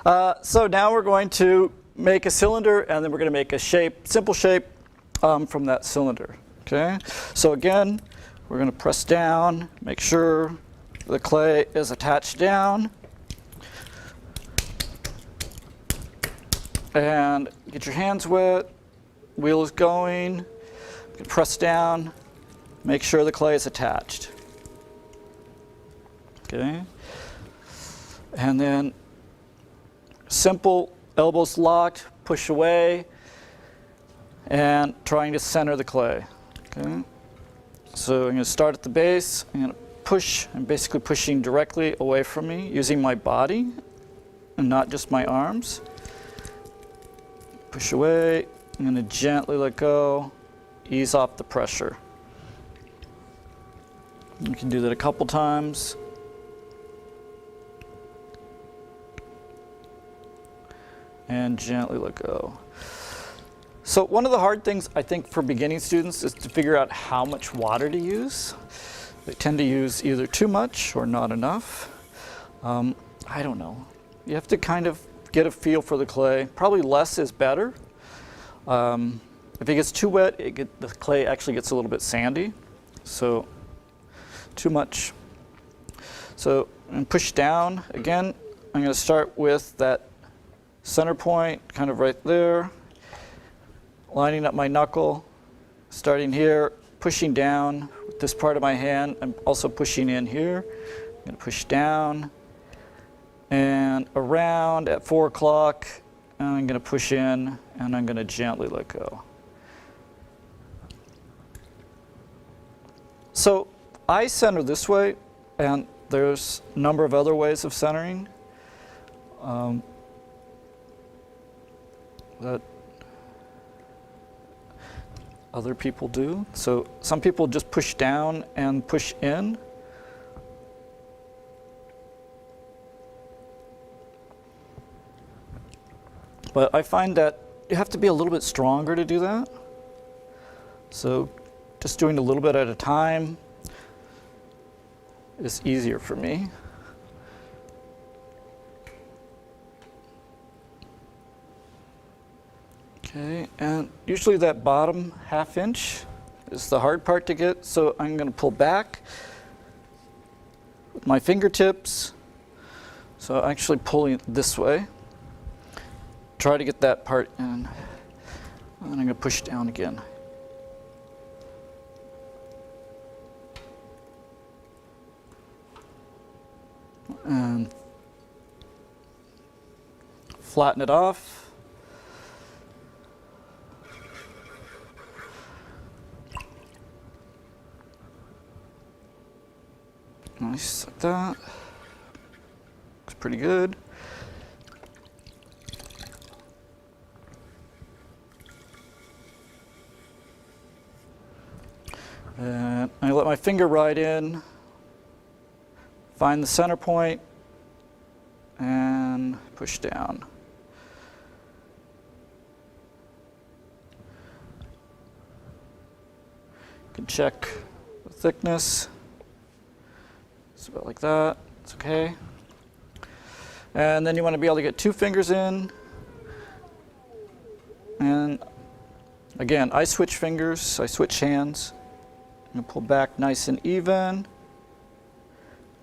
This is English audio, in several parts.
So now we're going to make a cylinder, and then we're going to make a shape, simple shape from that cylinder. Okay. So again, we're going to press down, make sure the clay is attached down, and get your hands wet. Wheel is going. Press down. Make sure the clay is attached. Okay. And then simple, elbows locked, push away, and trying to center the clay. Okay. So I'm going to start at the base. I'm going to push. I'm basically pushing directly away from me using my body and not just my arms. Push away. I'm going to gently let go, ease off the pressure. You can do that a couple times. And gently let go. So one of the hard things I think for beginning students is to figure out how much water to use. They tend to use either too much or not enough. I don't know. You have to kind of get a feel for the clay. Probably less is better. If it gets too wet, the clay actually gets a little bit sandy. So too much. So and push down. Again, I'm going to start with that center point, kind of right there. Lining up my knuckle, starting here, pushing down with this part of my hand. I'm also pushing in here. I'm going to push down and around at 4 o'clock. And I'm going to push in, and I'm going to gently let go. So I center this way, and there's a number of other ways of centering that other people do. So some people just push down and push in. But I find that you have to be a little bit stronger to do that. So just doing a little bit at a time is easier for me. Okay, and usually that bottom ½ inch is the hard part to get, so I'm going to pull back with my fingertips. So actually pulling this way. Try to get that part in, and I'm going to push down again. And flatten it off. Nice, like that. Looks pretty good. And I let my finger ride in, find the center point, and push down. You can check the thickness. It's about like that. It's okay. And then you want to be able to get 2 fingers in. And again, I switch fingers, I switch hands. I'm going to pull back nice and even,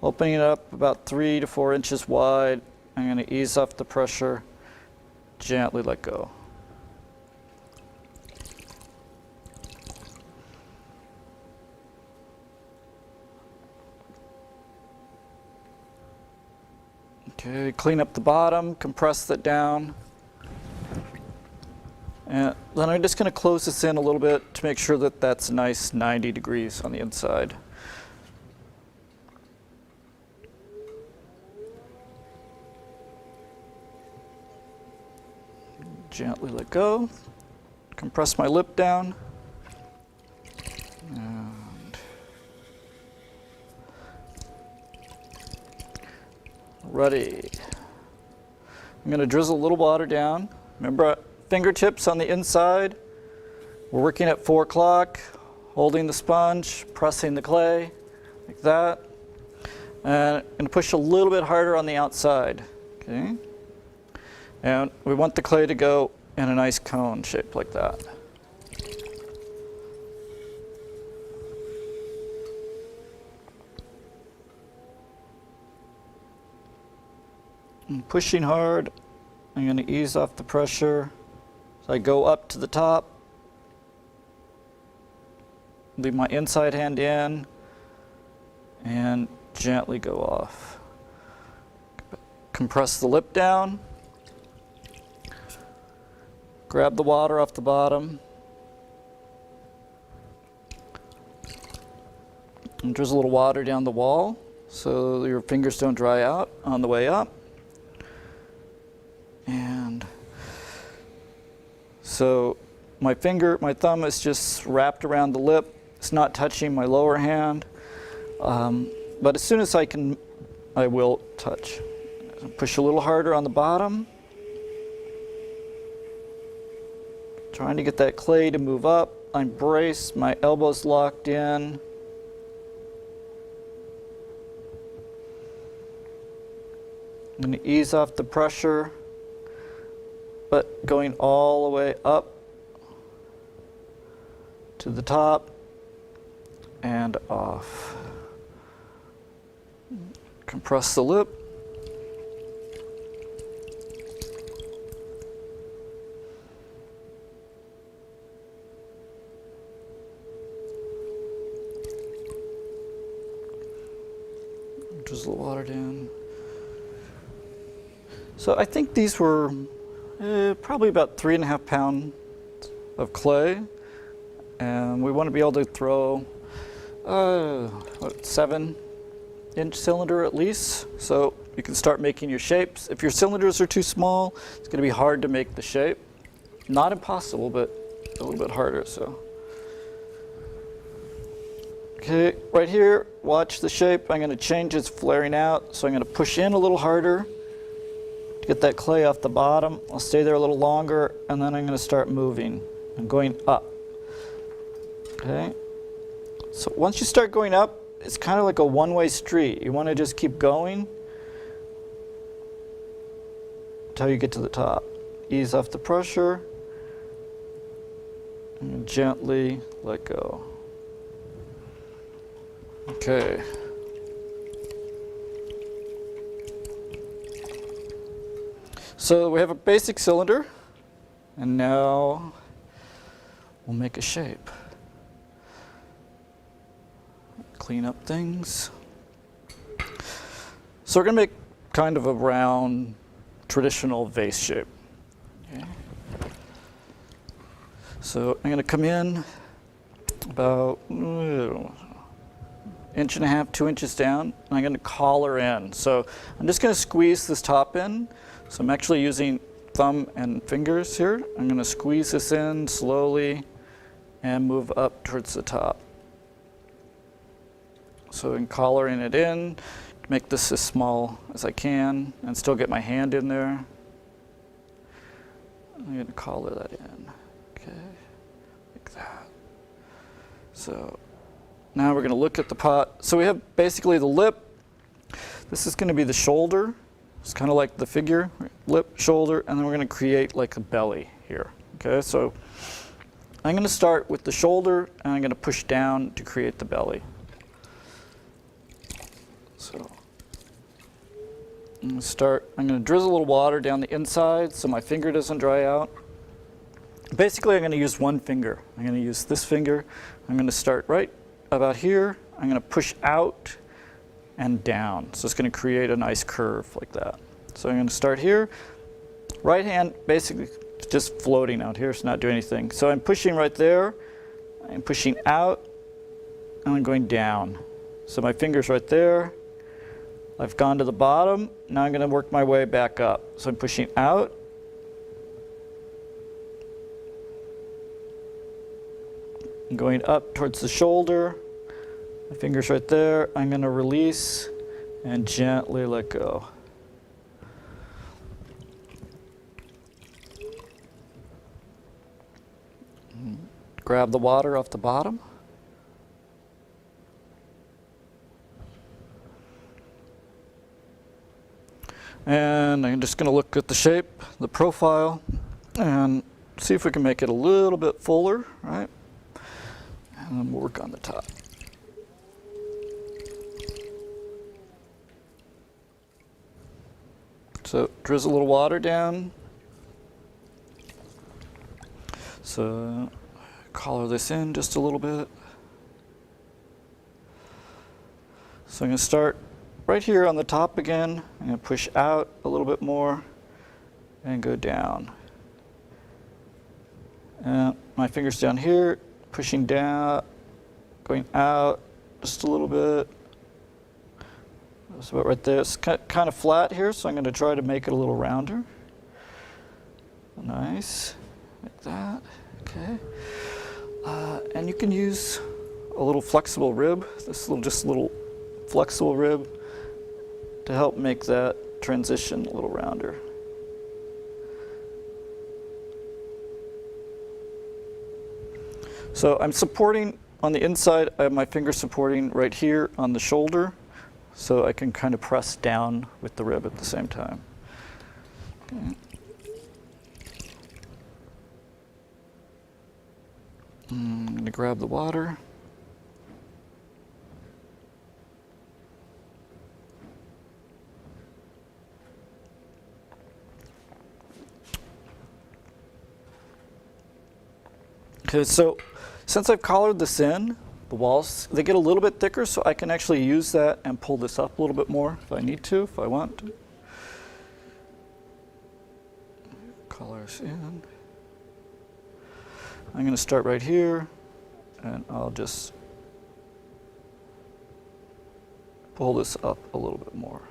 opening it up about 3 to 4 inches wide. I'm going to ease off the pressure, gently let go. Okay, clean up the bottom, compress that down. And then I'm just going to close this in a little bit to make sure that that's a nice 90 degrees on the inside. Gently let go. Compress my lip down. And ready. I'm going to drizzle a little water down. Remember, fingertips on the inside. We're working at 4 o'clock, holding the sponge, pressing the clay, like that. And I'm going to push a little bit harder on the outside. Okay. And we want the clay to go in a nice cone shape like that. I'm pushing hard. I'm going to ease off the pressure. So I go up to the top, leave my inside hand in, and gently go off. Compress the lip down. Grab the water off the bottom. And drizzle a little water down the wall so your fingers don't dry out on the way up. And so my thumb is just wrapped around the lip. It's not touching my lower hand. But as soon as I can, I will touch. Push a little harder on the bottom. Trying to get that clay to move up. I'm braced, my elbows locked in. I'm going to ease off the pressure, but going all the way up to the top and off. Compress the lip. Drizzle the water down. So I think these were probably about 3.5 pounds of clay, and we want to be able to throw 7-inch cylinder at least. So you can start making your shapes. If your cylinders are too small, it's going to be hard to make the shape. Not impossible, but a little bit harder. So. Okay, right here, watch the shape. I'm going to change its flaring out, so I'm going to push in a little harder to get that clay off the bottom. I'll stay there a little longer, and then I'm going to start moving. I'm going up. Okay, so once you start going up, it's kind of like a one-way street. You want to just keep going until you get to the top. Ease off the pressure, and gently let go. Okay. So we have a basic cylinder, and now we'll make a shape. Clean up things. So we're going to make kind of a round, traditional vase shape. Okay. So I'm going to come in about 1.5 inches, 2 inches down, and I'm going to collar in. So I'm just going to squeeze this top in. So I'm actually using thumb and fingers here. I'm going to squeeze this in slowly and move up towards the top. So I'm collaring it in to make this as small as I can and still get my hand in there. I'm going to collar that in, okay, like that. So now we're going to look at the pot. So we have basically the lip. This is going to be the shoulder. It's kind of like the figure, lip, shoulder, and then we're going to create like a belly here. Okay, so I'm going to start with the shoulder, and I'm going to push down to create the belly. So I'm going to drizzle a little water down the inside so my finger doesn't dry out. Basically, I'm going to use one finger. I'm going to use this finger. I'm going to start right about here. I'm going to push out and down. So it's going to create a nice curve like that. So I'm going to start here. Right hand basically just floating out here. It's not doing anything. So I'm pushing right there. I'm pushing out, and I'm going down. So my finger's right there. I've gone to the bottom. Now I'm going to work my way back up. So I'm pushing out. I'm going up towards the shoulder. My finger's right there. I'm going to release and gently let go. Grab the water off the bottom. I'm And I'm just going to look at the shape, the profile, and see if we can make it a little bit fuller, right? And then we'll work on the top. So drizzle a little water down. So color this in just a little bit. So I'm going to start right here on the top again. I'm going to push out a little bit more and go down. And my fingers down here, pushing down, going out just a little bit. That's about right there. It's kind of flat here, so I'm going to try to make it a little rounder. Nice, like that. Okay. And you can use a little flexible rib, just a little flexible rib to help make that transition a little rounder. So I'm supporting on the inside, I have my finger supporting right here on the shoulder, so I can kind of press down with the rib at the same time. Okay. I'm going to grab the water. Okay, so since I've collared this in, the walls, they get a little bit thicker, so I can actually use that and pull this up a little bit more if I need to, if I want to. Collars in. I'm going to start right here, and I'll just pull this up a little bit more.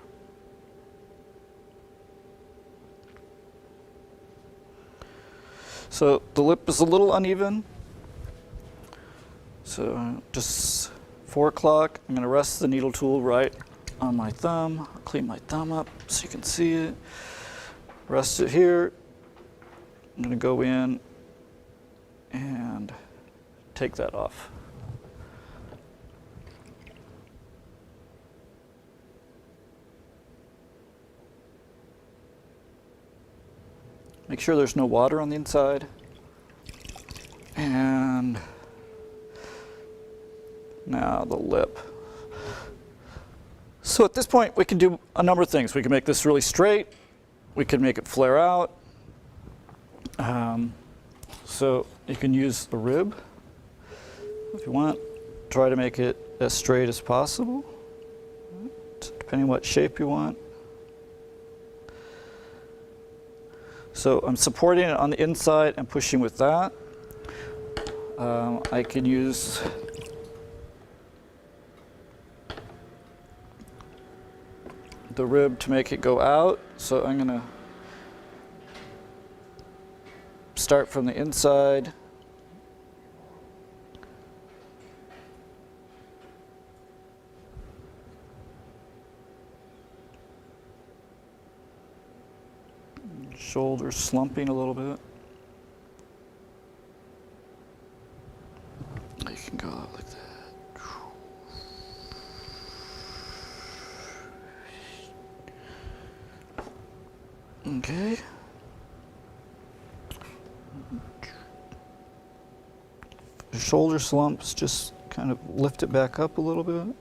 So the lip is a little uneven. So just 4 o'clock, I'm going to rest the needle tool right on my thumb. I'll clean my thumb up so you can see it. Rest it here. I'm going to go in and take that off. Make sure there's no water on the inside. And now the lip. So at this point, we can do a number of things. We can make this really straight. We can make it flare out. So you can use the rib if you want. Try to make it as straight as possible, depending on what shape you want. So I'm supporting it on the inside and pushing with that. I can use the rib to make it go out. So I'm going to start from the inside. Shoulders slumping a little bit. You can go out like that. Okay. The shoulder slumps, just kind of lift it back up a little bit.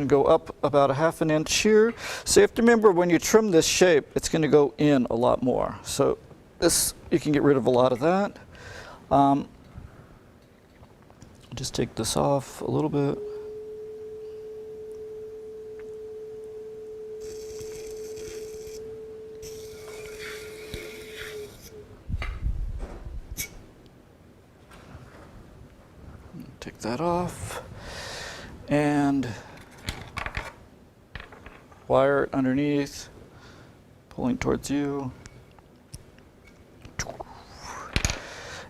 Go up about a ½ inch here. So you have to remember when you trim this shape, it's going to go in a lot more. So this, you can get rid of a lot of that. Just take this off a little bit. Take that off. And wire it underneath, pulling towards you.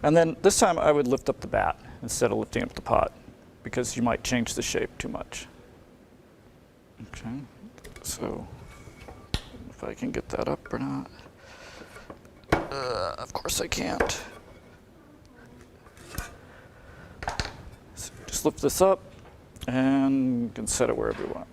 And then this time I would lift up the bat instead of lifting up the pot because you might change the shape too much. Okay, so if I can get that up or not. Of course I can't. just lift this up and you can set it wherever you want.